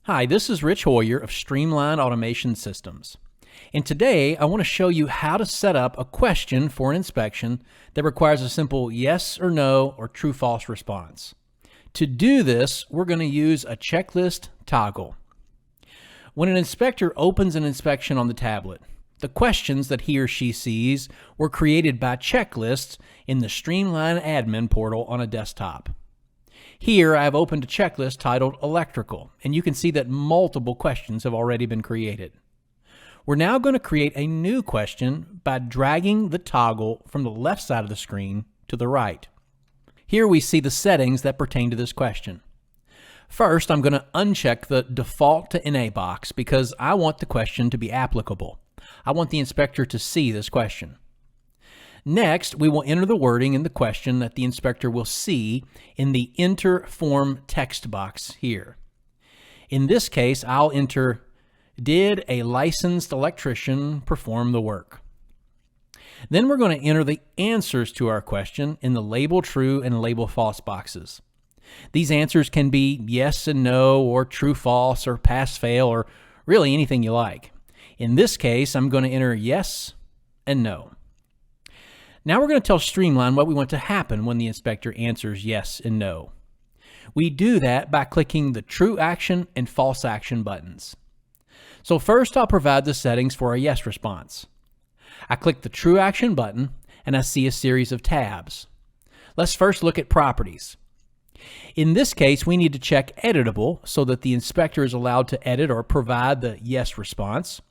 Hi, this is Rich Hoyer of Streamline Automation Systems. And today I want to show you how to set up a question for an inspection that requires a simple yes or no or true-false response. To do this, we're going to use a checklist toggle. When an inspector opens an inspection on the tablet, the questions that he or she sees were created by checklists in the Streamline admin portal on a desktop. Here I have opened a checklist titled Electrical, and you can see that multiple questions have already been created. We're now going to create a new question by dragging the toggle from the left side of the screen to the right. Here we see the settings that pertain to this question. First, I'm going to uncheck the Default to NA box because I want the question to be applicable. I want the inspector to see this question. Next, we will enter the wording in the question that the inspector will see in the Enter Form text box here. In this case, I'll enter, "Did a licensed electrician perform the work?" Then we're going to enter the answers to our question in the Label True and Label False boxes. These answers can be yes and no, or true, false, or pass, fail, or really anything you like. In this case, I'm going to enter yes and no. Now we're going to tell Streamline what we want to happen when the inspector answers yes and no. We do that by clicking the True Action and False Action buttons. So first I'll provide the settings for a yes response. I click the True Action button and I see a series of tabs. Let's first look at Properties. In this case, we need to check Editable so that the inspector is allowed to edit or provide the yes response.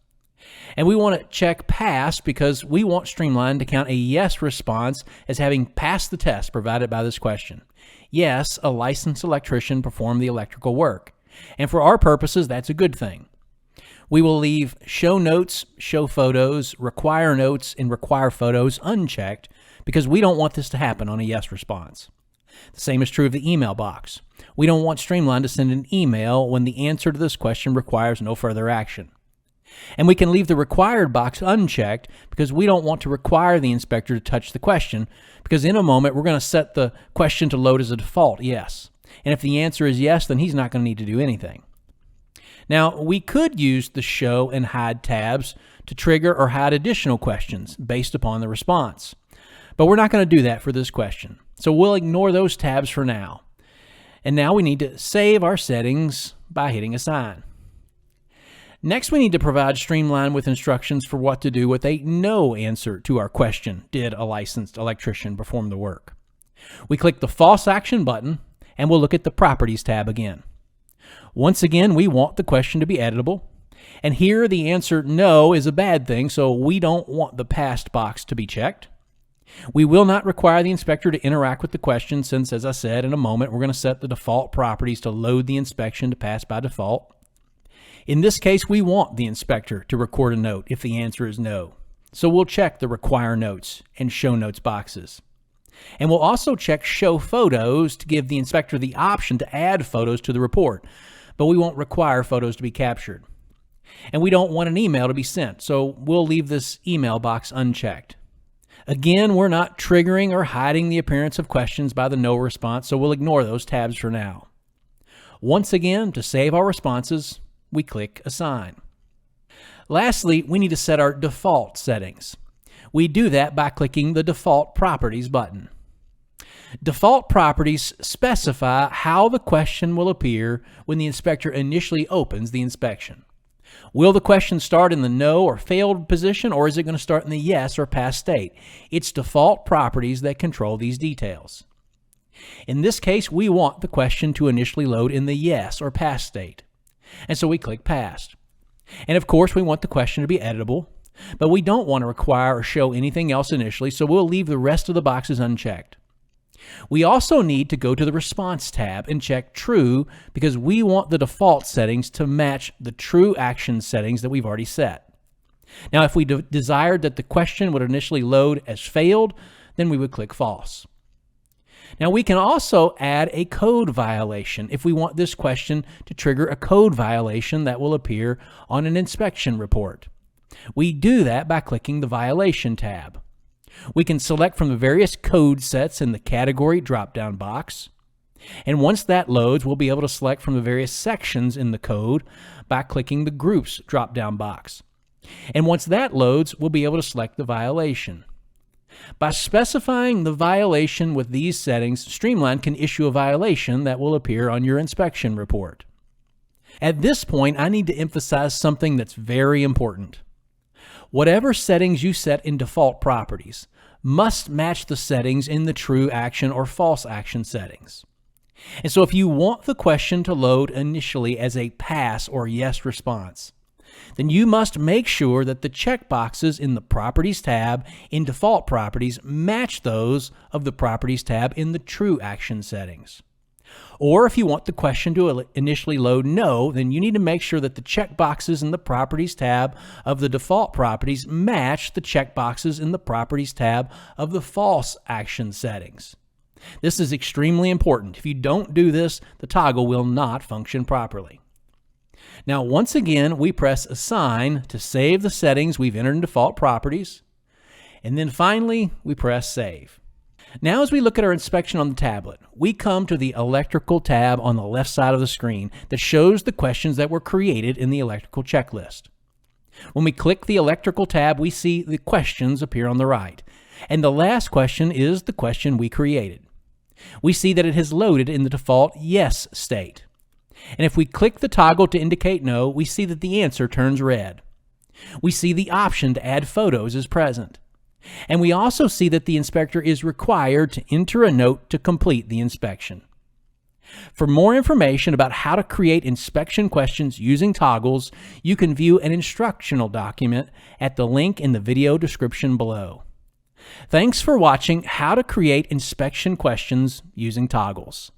And we want to check Pass because we want Streamline to count a yes response as having passed the test provided by this question. Yes, a licensed electrician performed the electrical work. And for our purposes, that's a good thing. We will leave Show Notes, Show Photos, Require Notes, and Require Photos unchecked because we don't want this to happen on a yes response. The same is true of the email box. We don't want Streamline to send an email when the answer to this question requires no further action. And we can leave the Required box unchecked because we don't want to require the inspector to touch the question, because in a moment we're going to set the question to load as a default yes. And if the answer is yes, then he's not going to need to do anything. Now, we could use the Show and Hide tabs to trigger or hide additional questions based upon the response. But we're not going to do that for this question. So we'll ignore those tabs for now. And now we need to save our settings by hitting Assign. Next, we need to provide Streamline with instructions for what to do with a no answer to our question, "Did a licensed electrician perform the work?" We click the False Action button, and we'll look at the Properties tab again. Once again, we want the question to be editable. And here the answer no is a bad thing, so we don't want the Passed box to be checked. We will not require the inspector to interact with the question since, as I said, in a moment, we're going to set the default properties to load the inspection to pass by default. In this case, we want the inspector to record a note if the answer is no. So we'll check the Require Notes and Show Notes boxes. And we'll also check Show Photos to give the inspector the option to add photos to the report, but we won't require photos to be captured. And we don't want an email to be sent, so we'll leave this email box unchecked. Again, we're not triggering or hiding the appearance of questions by the no response, so we'll ignore those tabs for now. Once again, to save our responses, we click Assign. Lastly, we need to set our default settings. We do that by clicking the Default Properties button. Default properties specify how the question will appear when the inspector initially opens the inspection. Will the question start in the no or failed position, or is it going to start in the yes or pass state? It's default properties that control these details. In this case, we want the question to initially load in the yes or pass state. And so we click Passed. And of course, we want the question to be editable, but we don't want to require or show anything else initially, so we'll leave the rest of the boxes unchecked. We also need to go to the Response tab and check True because we want the default settings to match the True Action settings that we've already set. Now, if we desired that the question would initially load as failed, then we would click False. Now, we can also add a code violation if we want this question to trigger a code violation that will appear on an inspection report. We do that by clicking the Violation tab. We can select from the various code sets in the Category drop-down box, And once that loads, we'll be able to select from the various sections in the code by clicking the Groups drop-down box. And once that loads, we'll be able to select the violation. By specifying the violation with these settings, Streamline can issue a violation that will appear on your inspection report. At this point, I need to emphasize something that's very important. Whatever settings you set in default properties must match the settings in the true action or false action settings. And so if you want the question to load initially as a pass or yes response, then you must make sure that the checkboxes in the Properties tab in default properties match those of the Properties tab in the true action settings. Or if you want the question to initially load no, then you need to make sure that the checkboxes in the Properties tab of the default properties match the checkboxes in the Properties tab of the false action settings. This is extremely important. If you don't do this, the toggle will not function properly. Now, once again, we press Assign to save the settings we've entered in default properties. And then finally, we press Save. Now, as we look at our inspection on the tablet, we come to the Electrical tab on the left side of the screen that shows the questions that were created in the electrical checklist. When we click the Electrical tab, we see the questions appear on the right. And the last question is the question we created. We see that it has loaded in the default yes state. And if we click the toggle to indicate no, we see that the answer turns red. We see the option to add photos is present. And we also see that the inspector is required to enter a note to complete the inspection. For more information about how to create inspection questions using toggles, you can view an instructional document at the link in the video description below. Thanks for watching how to create inspection questions using toggles.